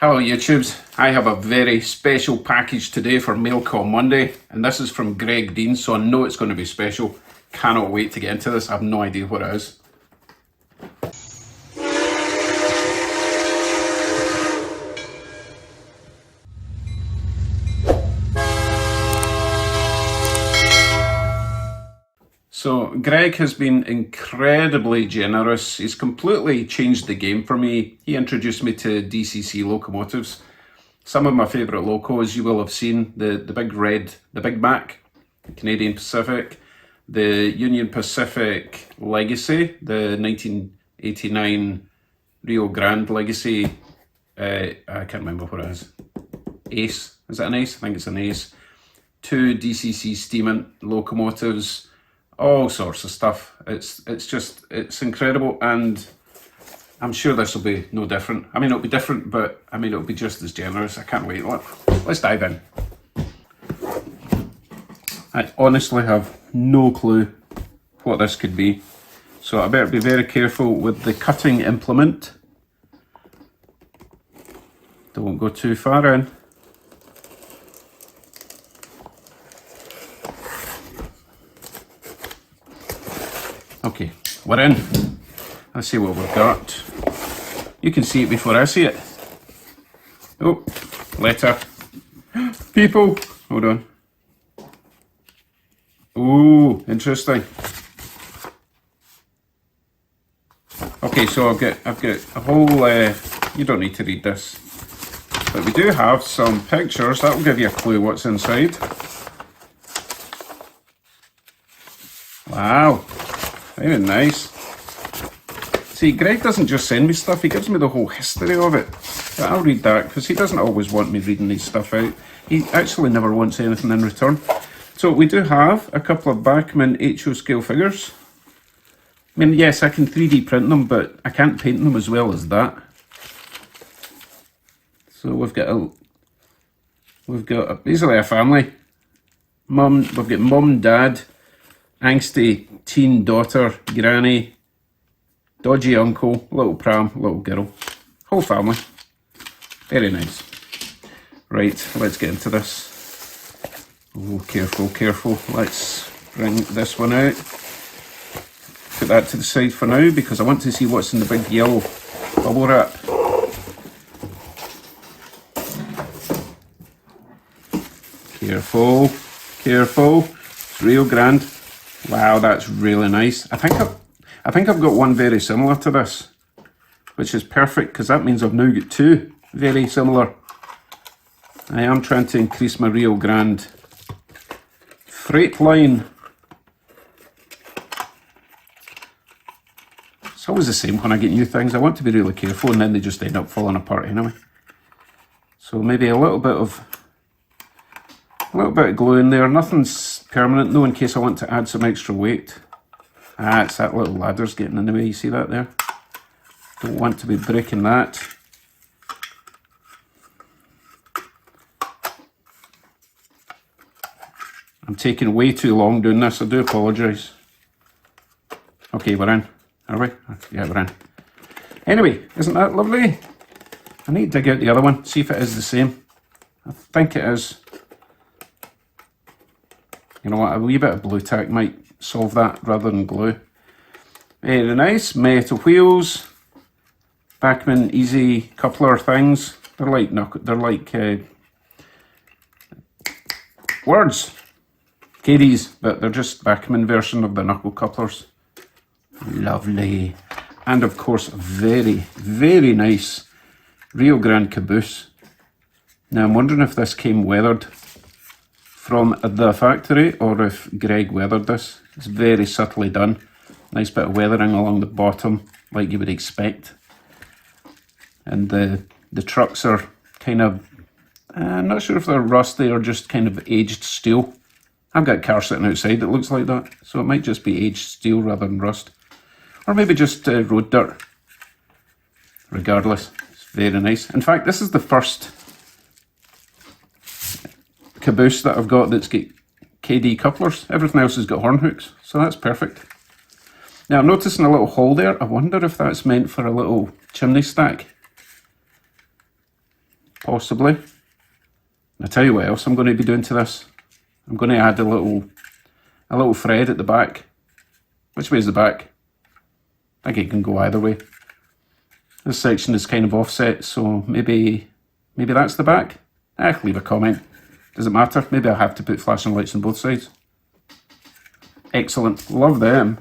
Hello YouTubes, I have a very special package today for Mail Call Monday, and this is from Greg Dean, so I know it's going to be special. Cannot wait to get into this. I have no idea what it is. So Greg has been incredibly generous. He's completely changed the game for me. He introduced me to DCC locomotives. Some of my favourite locos you will have seen, the big red, the Big Mac, the Canadian Pacific, the Union Pacific Legacy, the 1989 Rio Grande Legacy, I can't remember what it is. Ace, is it an Ace? I think it's an Ace. 2 DCC Steaming locomotives, all sorts of stuff. It's incredible, and I'm sure this will be no different. I mean, it'll be different, but I mean, it'll be just as generous. I can't wait. Let's dive in. I honestly have no clue what this could be, so I better be very careful with the cutting implement. Don't go too far in. Okay, we're in. Let's see what we've got. You can see it before I see it. Oh, letter. People, hold on. Oh, interesting. Okay, so I've got a whole, you don't need to read this, but we do have some pictures. That will give you a clue what's inside. Wow. Very nice. See, Greg doesn't just send me stuff, he gives me the whole history of it. But I'll read that, because he doesn't always want me reading these stuff out. He actually never wants anything in return. So we do have a couple of Bachmann HO scale figures. I mean, yes, I can 3D print them, but I can't paint them as well as that. So we've got basically a family. We've got mum, dad, angsty teen daughter, granny, dodgy uncle, little pram, little girl. Whole family. Very nice. Right, let's get into this. Oh, careful, careful. Let's bring this one out. Put that to the side for now, because I want to see what's in the big yellow bubble wrap. Careful, careful. It's Rio Grande. Wow, that's really nice. I think I've got one very similar to this, which is perfect, because that means I've now got 2 very similar. I am trying to increase my Rio Grande Freight line. It's always the same when I get new things. I want to be really careful, and then they just end up falling apart anyway. So maybe a little bit of glue in there. Nothing's permanent though, in case I want to add some extra weight. Ah, it's that little ladder's getting in the way. You see that there? Don't want to be breaking that. I'm taking way too long doing this. I do apologise. Okay, we're in. Are we? Yeah, we're in. Anyway, isn't that lovely? I need to dig out the other one, see if it is the same. I think it is. You know what, a wee bit of blue tack might solve that rather than glue. Very nice. Metal wheels. Bachmann easy coupler things. They're like words. KDs, but they're just Bachmann version of the knuckle couplers. Lovely. And of course, very, very nice Rio Grande caboose. Now I'm wondering if this came weathered from the factory, or if Greg weathered this. It's very subtly done. Nice bit of weathering along the bottom, like you would expect. And the trucks are kind of, I'm not sure if they're rusty or just kind of aged steel. I've got a car sitting outside that looks like that, so it might just be aged steel rather than rust. Or maybe just road dirt. Regardless, it's very nice. In fact, this is the first caboose that I've got that's got KD couplers. Everything else has got horn hooks, so that's perfect. Now I'm noticing a little hole there. I wonder if that's meant for a little chimney stack. possibly. I'll tell you what else I'm going to be doing to this. I'm going to add a little thread at the back. Which way is the back? I think it can go either way. This section is kind of offset, so maybe that's the back. Leave a comment. Does it matter? Maybe I'll have to put flashing lights on both sides. Excellent. Love them.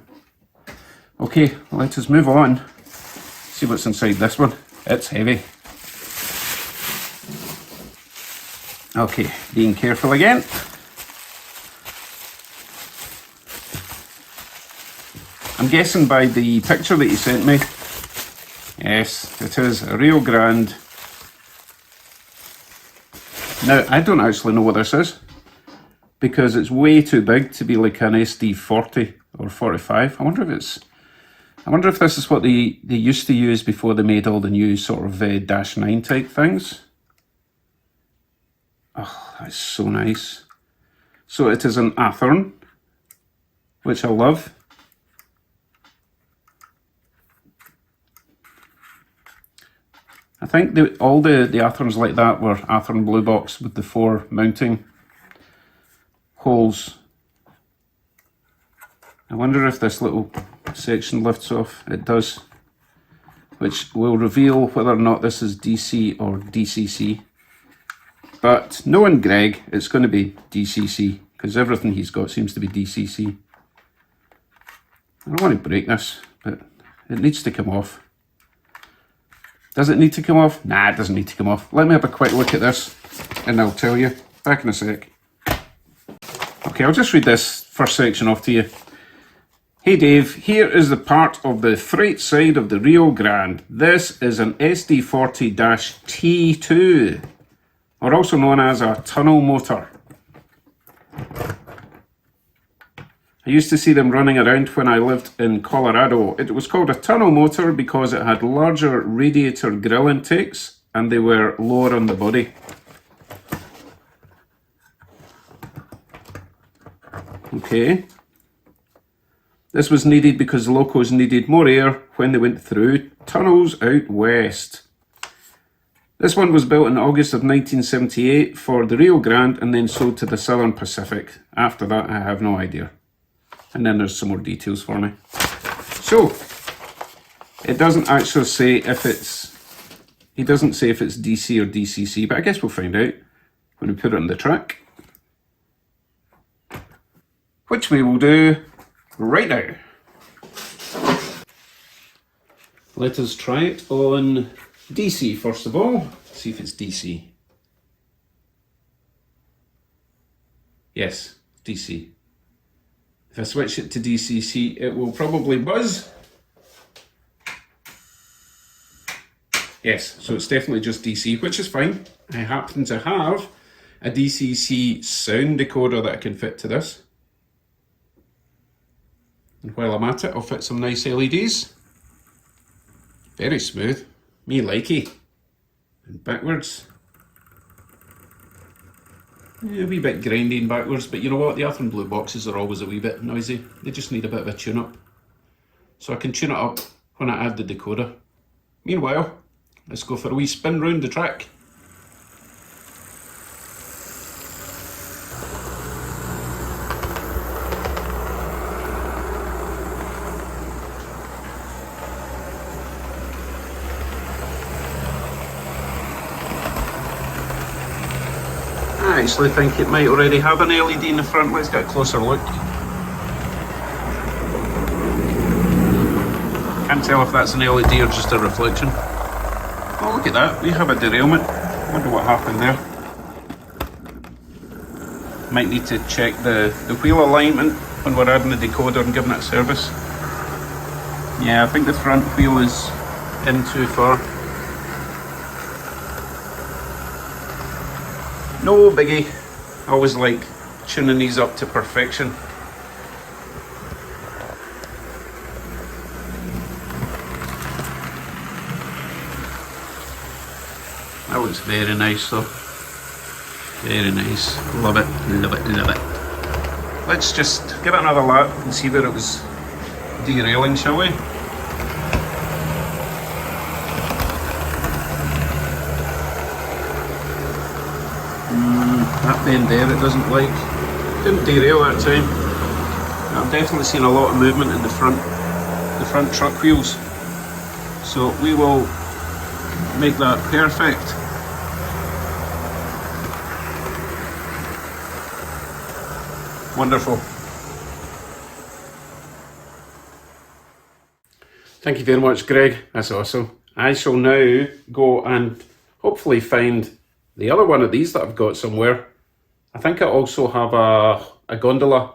Okay, let us move on. See what's inside this one. It's heavy. Okay, being careful again. I'm guessing by the picture that you sent me. Yes, it is a Rio Grande. Now, I don't actually know what this is, because it's way too big to be like an SD40 or 45. I wonder if this is what they used to use before they made all the new sort of Dash 9 type things. Oh, that's so nice. So it is an Athern, which I love. I think all the Atherns like that were Athern Blue Box with the 4 mounting holes. I wonder if this little section lifts off. It does, which will reveal whether or not this is DC or DCC. But knowing Greg, it's going to be DCC, because everything he's got seems to be DCC. I don't want to break this, but it needs to come off. Does it need to come off? Nah, it doesn't need to come off. Let me have a quick look at this, and I'll tell you. Back in a sec. Okay, I'll just read this first section off to you. Hey Dave, here is the part of the freight side of the Rio Grande. This is an SD40-T2, or also known as a tunnel motor. I used to see them running around when I lived in Colorado. It was called a tunnel motor because it had larger radiator grill intakes and they were lower on the body. Okay. This was needed because locos needed more air when they went through tunnels out west. This one was built in August of 1978 for the Rio Grande and then sold to the Southern Pacific. After that, I have no idea. And then there's some more details for me. So, it doesn't actually say if it's, he doesn't say if it's DC or DCC, but I guess we'll find out when we put it on the track. Which we will do right now. Let us try it on DC first of all. See if it's DC. Yes, DC. If I switch it to DCC, it will probably buzz. Yes, so it's definitely just DC, which is fine. I happen to have a DCC sound decoder that I can fit to this. And while I'm at it, I'll fit some nice LEDs. Very smooth. Me likey. And backwards. Yeah, a wee bit grinding backwards, but you know what? The Athern Blue boxes are always a wee bit noisy. They just need a bit of a tune-up. So I can tune it up when I add the decoder. Meanwhile, let's go for a wee spin round the track. I actually think it might already have an LED in the front. Let's get a closer look. Can't tell if that's an LED or just a reflection. Oh, look at that. We have a derailment. I wonder what happened there. Might need to check the wheel alignment when we're adding the decoder and giving it a service. Yeah, I think the front wheel is in too far. No biggie. I always like tuning these up to perfection. That looks very nice though. Very nice. Love it, love it, love it. Let's just give it another lap and see where it was derailing, shall we? That bend there it doesn't like. Didn't derail that time. I've definitely seen a lot of movement in the front truck wheels. So we will make that perfect. Wonderful. Thank you very much, Greg. That's awesome. I shall now go and hopefully find the other one of these that I've got somewhere. I think I also have a gondola.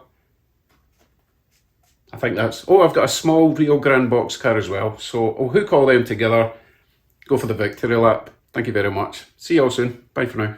I think that's... Oh, I've got a small Rio Grande boxcar as well. So I'll hook all them together, go for the victory lap. Thank you very much. See you all soon. Bye for now.